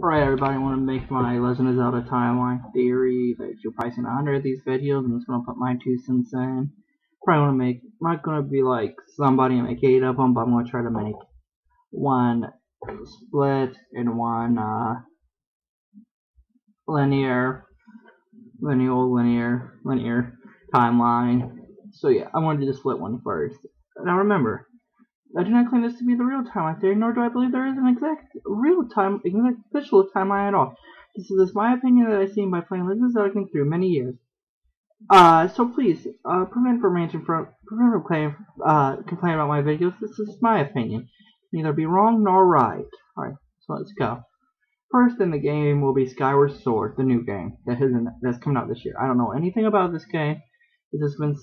Alright everybody, I want to make my Legend of Zelda timeline theory that you're probably seen 100 of these videos. I'm just going to put my 2 cents in. Probably want to make, I'm not going to be like somebody and make 8 of them, but I'm going to try to make one split and one linear timeline. So yeah, I want to do the split one first. Now remember, I do not claim this to be the real timeline theory, nor do I believe there is an exact official timeline at all. This is my opinion that I've seen by playing Legend of Zelda through many years. So please, prevent from complaining about my videos. This is my opinion. Neither be wrong nor right. Alright, so let's go. First in the game will be Skyward Sword, the new game that's coming out this year. I don't know anything about this game. It has been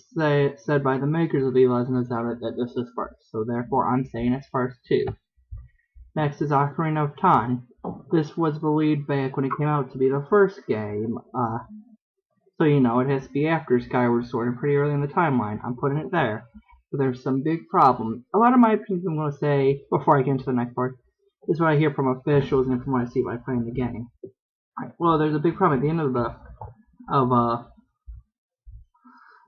said by the makers of The Legend of Zelda that this is first, so therefore I'm saying it's first too. Next is Ocarina of Time. This was believed back when it came out to be the first game, so you know it has to be after Skyward Sword and pretty early in the timeline. I'm putting it there. But there's some big problem. A lot of my opinions I'm going to say before I get into the next part is what I hear from officials and from what I see by playing the game. Right. Well, there's a big problem at the end of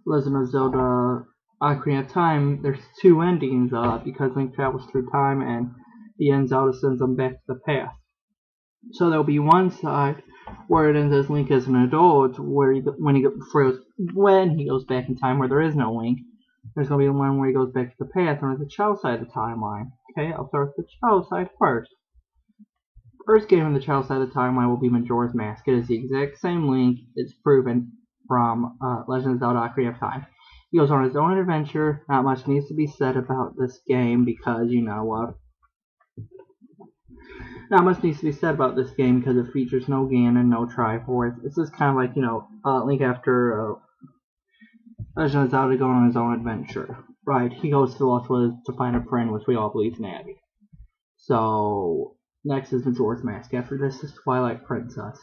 Legend of Zelda Ocarina of Time. There's 2 endings because Link travels through time and the end Zelda sends him back to the past. So there'll be one side where it ends as Link as an adult, where when he goes back in time, where there is no Link. There's going to be one where he goes back to the past, and there's the child side of the timeline. Okay, I'll start with the child side first. First game in the child side of the timeline will be Majora's Mask. It is the exact same Link. It's proven from Legend of Zelda Ocarina of Time. He goes on his own adventure. Not much needs to be said about this game because, you know, not much needs to be said about this game because it features no Ganon, no Triforce. It's just kind of like, you know, Link after Legend of Zelda going on his own adventure. Right, he goes to Lost Woods to find a friend, which we all believe is Navi. So, next is Majora's Mask. After this is Twilight Princess.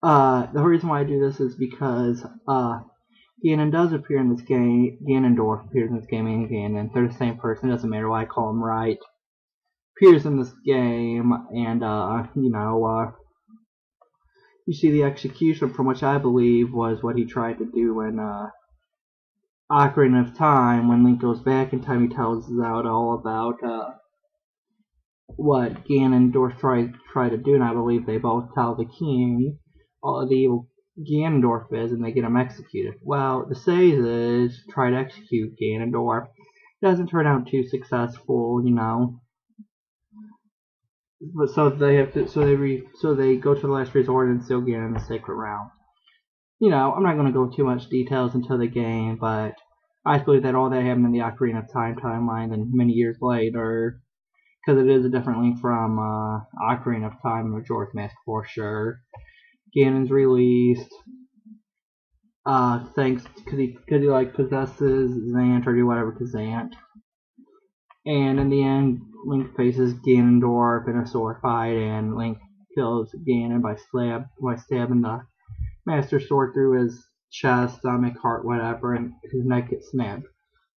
The reason why I do this is because Ganon does appear in this game. Ganondorf appears in this game, and Ganon. They're the same person. It doesn't matter why I call him right. Appears in this game, and you know, you see the execution from which I believe was what he tried to do in Ocarina of Time. When Link goes back in time, he tells Zelda all about what Ganondorf tried to do, and I believe they both tell the king all the evil Ganondorf is, and they get him executed. Well, the sages try to execute Ganondorf. It doesn't turn out too successful, you know. But so they have to, so they go to the last resort and still get in the sacred realm. You know, I'm not going to go too much details into the game, but I believe that all that happened in the Ocarina of Time timeline, and many years later, because it is a different Link from Ocarina of Time and Majora's Mask for sure. Ganon's released, thanks because he like possesses Zant or do whatever to Zant. And in the end, Link faces Ganondorf in a sword fight, and Link kills Ganon by stabbing the Master Sword through his chest, stomach, heart, whatever, and his neck gets snapped.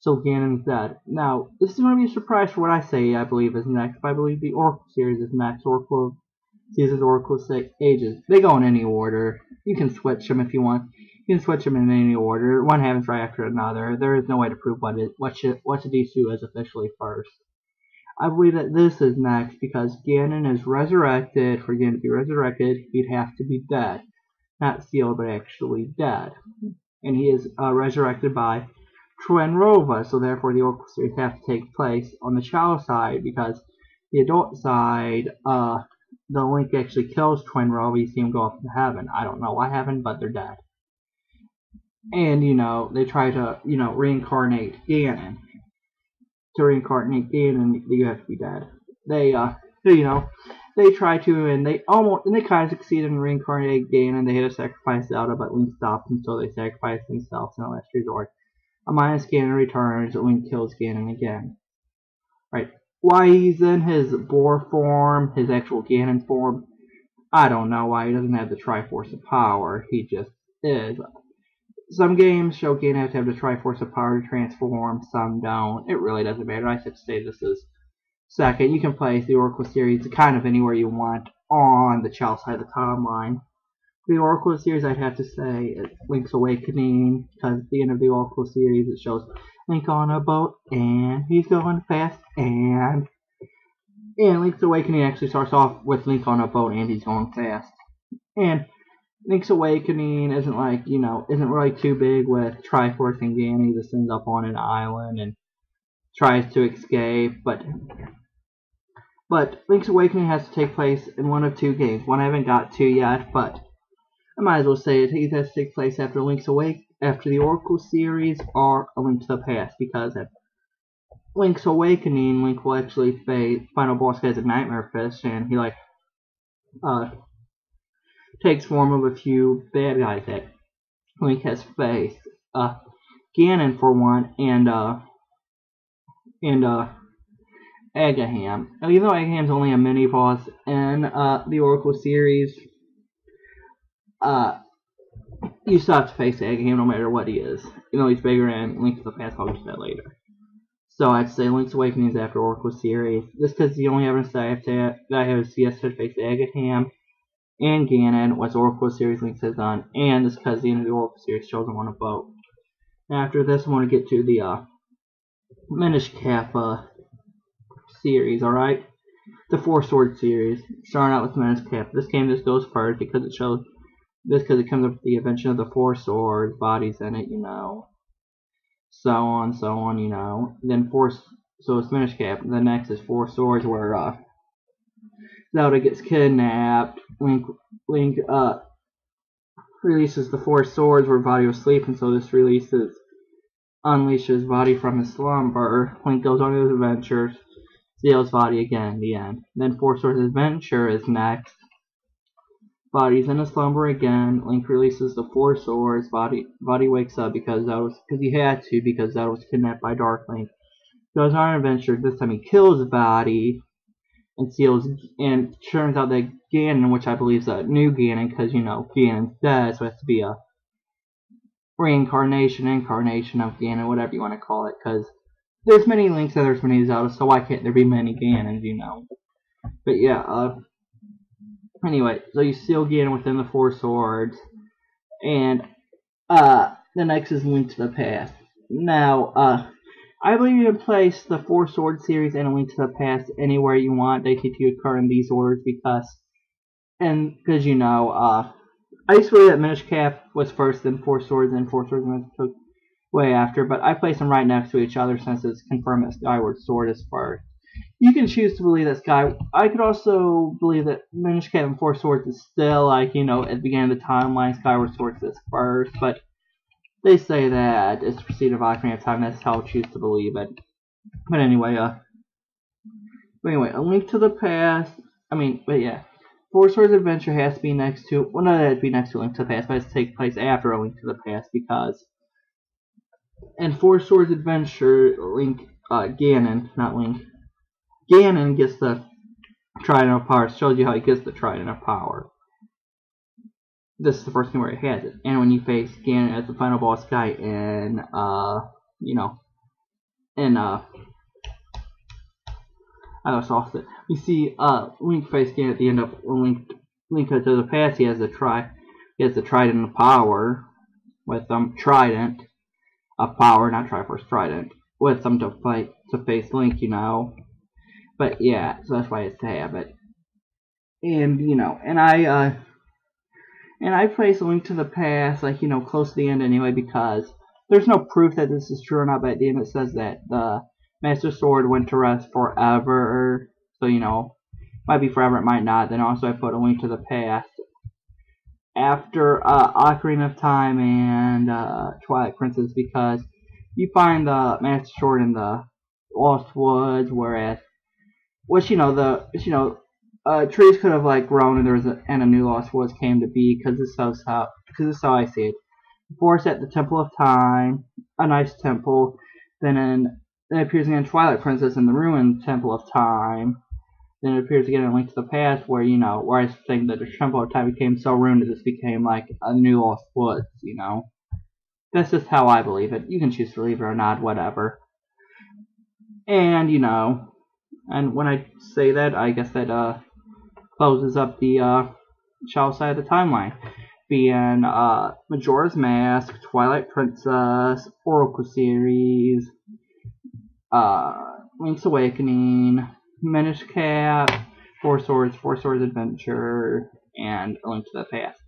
So Ganon's dead. Now, this is going to be a surprise for what I say I believe is next, but I believe the Oracle series is next. Oracle Seasons, Oracle Ages. They go in any order. You can switch them if you want. You can switch them in any order. One happens right after another. There is no way to prove what should these two is officially first. I believe that this is next because Ganon is resurrected. For Ganon to be resurrected, he'd have to be dead. Not sealed, but actually dead. And he is resurrected by Twinrova, so therefore the Oracle series have to take place on the child side because the adult side, the Link actually kills Twinrova. You see him go up to heaven. I don't know what happened, but they're dead. And, you know, they try to, you know, reincarnate Ganon. To reincarnate Ganon, you have to be dead. They, you know, they try to, and they kind of succeed in reincarnating Ganon. They had to sacrifice Zelda, but Link stops them, so they sacrifice themselves in the last resort. Minus Ganon returns, Link kills Ganon again. Right. Why he's in his boar form, his actual Ganon form, I don't know why he doesn't have the Triforce of Power. He just is. Some games show Ganon have to have the Triforce of Power to transform, some don't. It really doesn't matter. I should say this is second. You can play the Oracle series kind of anywhere you want. on the child side of the timeline. The Oracle series, I'd have to say, it's Link's Awakening, because at the end of the Oracle series, it shows Link on a boat, and he's going fast, and Link's Awakening actually starts off with Link on a boat, and he's going fast. And Link's Awakening isn't like, isn't really too big with Triforce and Ganon. He just ends up on an island and tries to escape, but Link's Awakening has to take place in one of two games. One I haven't got to yet, but I might as well say it. It has to take place after after the Oracle series, or A Link to the Past, because at Link's Awakening, Link will actually face final boss guy's a Nightmare Fish, and he takes form of a few bad guys that Link has faced. Ganon for one, and Agaham. Now, even though Agaham's only a mini boss in the Oracle series, you still have to face Agaham no matter what he is. Even though he's bigger, and Link to the Past, I'll get to that later. So I'd say Link's Awakening is after Oracle series, just because the only evidence that I have is he has to face Agaham and Ganon, what's Oracle series Link has done, and just because the end of the Oracle series shows him on a boat. After this, I want to get to the Minish Cap series, alright? The Four Sword series, starting out with Minish Cap. This game just goes first because it shows because it comes up with the invention of the Four Swords, bodies in it, so on, Then so it's Minish Cap. The next is Four Swords, where Zelda gets kidnapped. Link releases the Four Swords where Body was asleep, and so this unleashes Body from his slumber. Link goes on his adventures, steals Body again, the end. Then Four Swords Adventure is next. Body's in a slumber again. Link releases the Four Swords. Body wakes up because he had to, because Zelda was kidnapped by Dark Link. Goes on an adventure. This time he kills Body and turns out that Ganon, which I believe is a new Ganon, because Ganon's dead, so it has to be a incarnation of Ganon, whatever you want to call it, because there's many Links and there's many Zeldas, so why can't there be many Ganons, But yeah, anyway, so you steal Ganon within the Four Swords, and the next is Link to the Past. Now, I believe you can place the Four Sword series and A Link to the Past anywhere you want. They need to occur in these orders because I used to believe that Minish Cap was first, then Four Swords, and Four Swords took way after, but I place them right next to each other since it's confirmed that Skyward Sword is first. You can choose to believe that I could also believe that Minish Cap and Four Swords is still at the beginning of the timeline, Skyward Sword is first, but they say that it's preceded by Ocarina of Time. That's how I choose to believe it. But anyway, A Link to the Past. Four Swords Adventure has to be next to. Well, no, that'd be next to A Link to the Past, but it has to take place after A Link to the Past because in Four Swords Adventure, Ganon gets the Trident of Power. It shows you how he gets the Trident of Power. This is the first thing where it has it. And when you face Ganon as the final boss guy in, you see, Link face Ganon at the end of Link to the Past. He has the Trident of Power with Trident of Power, not Triforce, Trident, with them to face Link, But yeah, so that's why it's to have it. And I place A Link to the Past, close to the end anyway, because there's no proof that this is true or not, but at the end it says that the Master Sword went to rest forever, so, might be forever, it might not. Then also I put A Link to the Past after Ocarina of Time and Twilight Princess, because you find the Master Sword in the Lost Woods, trees could have grown and a new Lost Woods came to be, because this is how I see it. Before it's at the Temple of Time, a nice temple, then it appears again in Twilight Princess in the ruined Temple of Time. Then it appears again in Link to the Past, where where I think that the Temple of Time became so ruined that this became like a new Lost Woods. That's just how I believe it. You can choose to believe it or not, whatever. And and when I say that, I guess that closes up the shall side of the timeline, being Majora's Mask, Twilight Princess, Oracle series, Link's Awakening, Minish Cap, Four Swords Adventure, and A Link to the Past.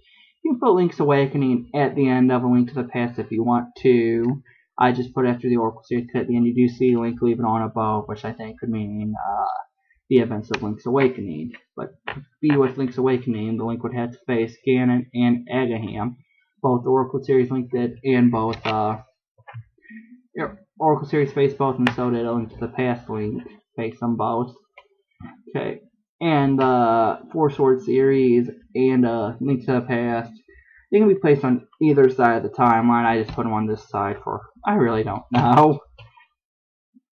You can put Link's Awakening at the end of A Link to the Past if you want to. I just put it after the Oracle series because at the end you do see Link leaving on a boat, which I think could mean the events of Link's Awakening. But to be with Link's Awakening, the Link would have to face Ganon and Agaham. Both the Oracle series Link did, and both Oracle series faced both, and so did A Link to the Past Link face them both. Okay, and Four Sword series and Link to the Past, they can be placed on either side of the timeline. I just put them on this side for I really don't know.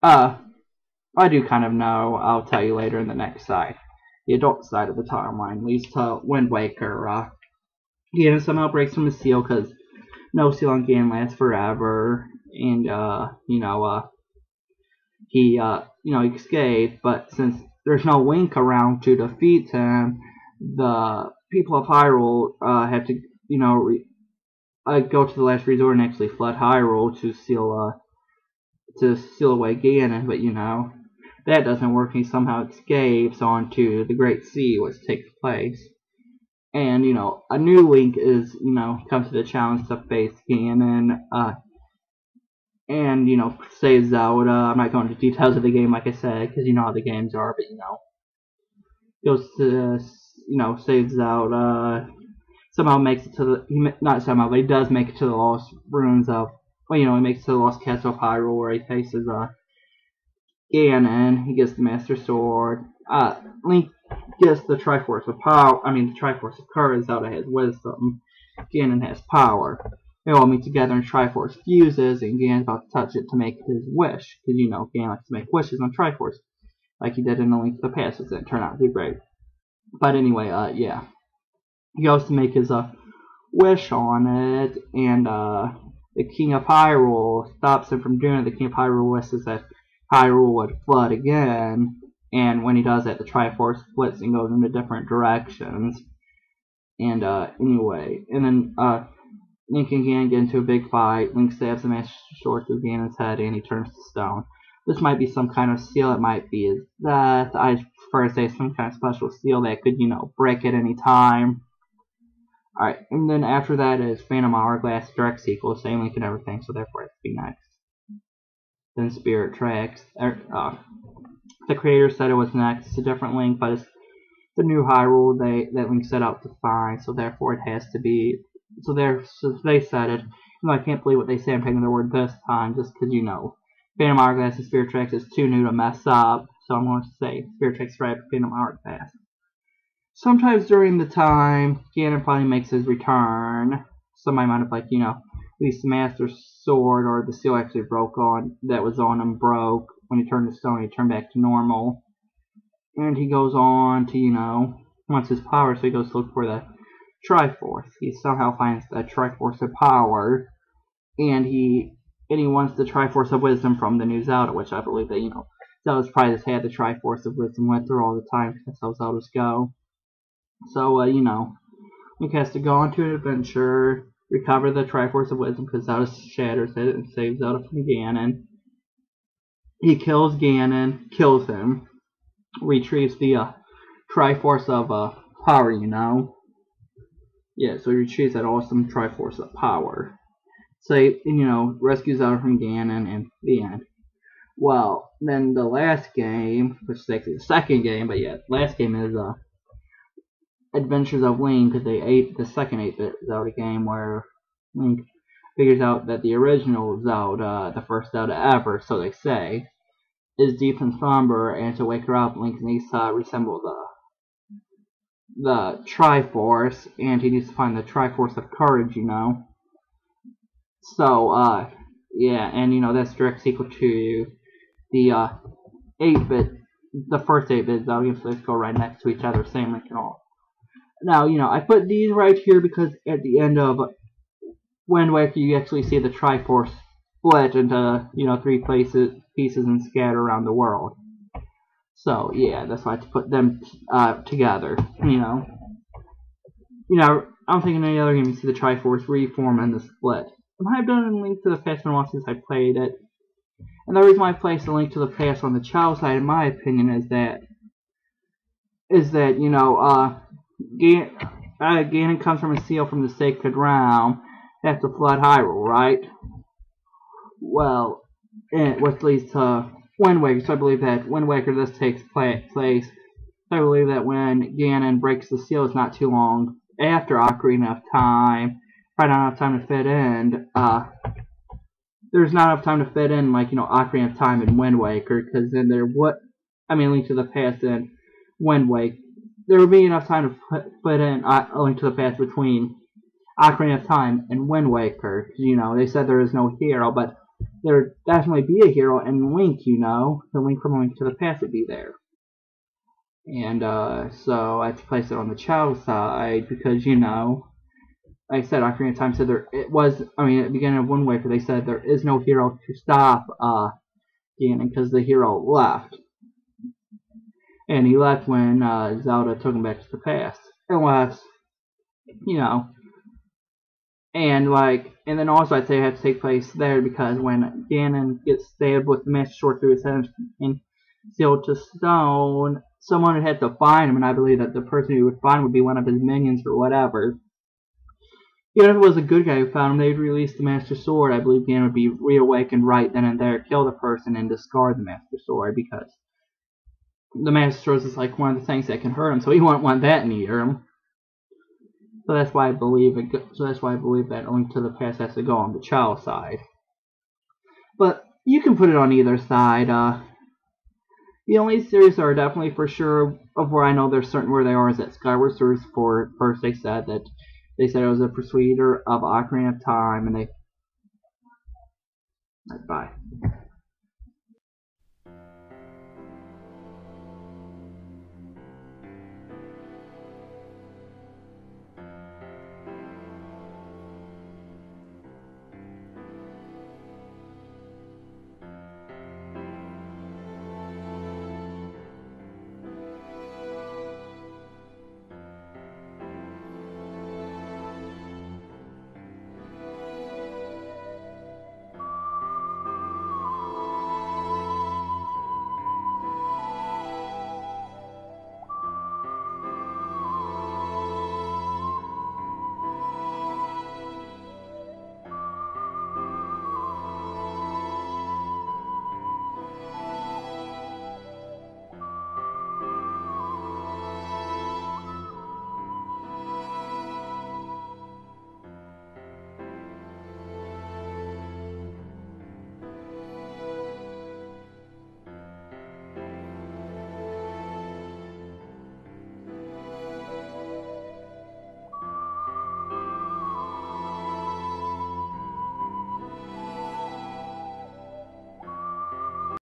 I do kind of know. I'll tell you later in the next side. The adult side of the timeline leads to Wind Waker. Ganon somehow breaks from his seal because no seal on Ganon lasts forever, and he escaped. But since there's no Link around to defeat him, the people of Hyrule have to go to the last resort and actually flood Hyrule to seal away Ganon. But that doesn't work. He somehow escapes onto the Great Sea, which takes place. And, a new Link is, comes to the challenge to face Ganon, and, save Zelda. I'm not going into details of the game, like I said, because you know how the games are, but, goes to, save Zelda, somehow makes it to not somehow, but he does make it to the Lost Ruins of, he makes it to the Lost Castle of Hyrule, where he faces, Ganon. He gets the Master Sword. Link gets the Triforce of Power. the Triforce of Courage. Zelda has Wisdom. Ganon has Power. They all meet together and Triforce fuses, and Ganon's about to touch it to make his wish. Because, Ganon likes to make wishes on Triforce. Like he did in A Link to the Past, which didn't turn out to be great. But anyway, yeah. He goes to make his wish on it, and the King of Hyrule stops him from doing it. The King of Hyrule wishes that Hyrule would flood again, and when he does that, the Triforce splits and goes into different directions. And anyway, and then Link and Ganon get into a big fight. Link stabs the Master Sword through Ganon's head, and he turns to stone. This might be some kind of seal. It might be his death. I prefer to say some kind of special seal that could, break at any time. Alright, and then after that is Phantom Hourglass, direct sequel, same Link and everything, so therefore it has to be next. Then Spirit Tracks. The creator said it was next. It's a different Link, but it's the new Hyrule that Link set out to find, so therefore it has to be. So they said it. I can't believe what they say. I'm taking their word this time, just because Phantom Hourglass and Spirit Tracks is too new to mess up, so I'm going to say Spirit Tracks right after Phantom Hourglass. Sometimes during the time, Ganon finally makes his return. Somebody might have, at least the Master Sword or the seal actually that was on him broke. When he turned to stone, he turned back to normal. And he goes on to, wants his power, so he goes to look for the Triforce. He somehow finds the Triforce of Power, and he wants the Triforce of Wisdom from the new Zelda, which I believe that, Zelda's probably just had the Triforce of Wisdom with her all the time, because that's how Zeldas go. So, Link has to go on to an adventure, recover the Triforce of Wisdom, because Zelda shatters it and saves Zelda from Ganon. He kills Ganon, kills him, retrieves the Triforce of Power, Yeah, so he retrieves that awesome Triforce of Power. So, rescues Zelda from Ganon, and the end. Well, then the last game, which is actually the second game, but yeah, last game is Adventures of Link, the second 8-bit Zelda game, where Link figures out that the original Zelda, the first Zelda ever, so they say, is deep in slumber, and to wake her up, Link needs to resemble the Triforce, and he needs to find the Triforce of Courage, So, yeah, and that's direct sequel to the 8-bit, the first 8-bit Zelda games, so let's go right next to each other, same Link and all. Now, I put these right here because at the end of Wind Waker, you actually see the Triforce split into, 3 pieces and scatter around the world. So yeah, that's why I had to put them together. I don't think in any other game you see the Triforce reform and the split. It might have been a Link to the Past been a while since I played it. And the reason why I placed the Link to the Past on the child side, in my opinion, is that Ganon comes from a seal from the Sacred Realm. They have to flood Hyrule, right? Well, which leads to Wind Waker. So I believe that Wind Waker this takes place. I believe that when Ganon breaks the seal, it's not too long after Ocarina of Time. Probably not enough time to fit in. There's not enough time to fit in, Ocarina of Time and Wind Waker, because then Link to the Past and Wind Waker. There would be enough time to fit in a Link to the Past between Ocarina of Time and Wind Waker. They said there is no hero, but there would definitely be a hero in Link, The Link from Link to the Past would be there. And so I had to place it on the child side because, like I said, Ocarina of Time said at the beginning of Wind Waker, they said there is no hero to stop Ganon because the hero left. And he left when Zelda took him back to the past. Unless, and then also I'd say it had to take place there because when Ganon gets stabbed with the Master Sword through his head and sealed to stone, someone would have to find him, and I believe that the person who would find him would be one of his minions or whatever. Even if it was a good guy who found him, they'd release the Master Sword. I believe Ganon would be reawakened right then and there, kill the person, and discard the Master Sword because the Master Sword is like one of the things that can hurt him, so he won't want that near him. So that's why I believe that A Link to the Past has to go on the child side. But you can put it on either side. The only series that are definitely for sure of where I know they're certain where they are is that Skyward Sword. For first, they said it was a persuader of Ocarina of Time, and they. Bye.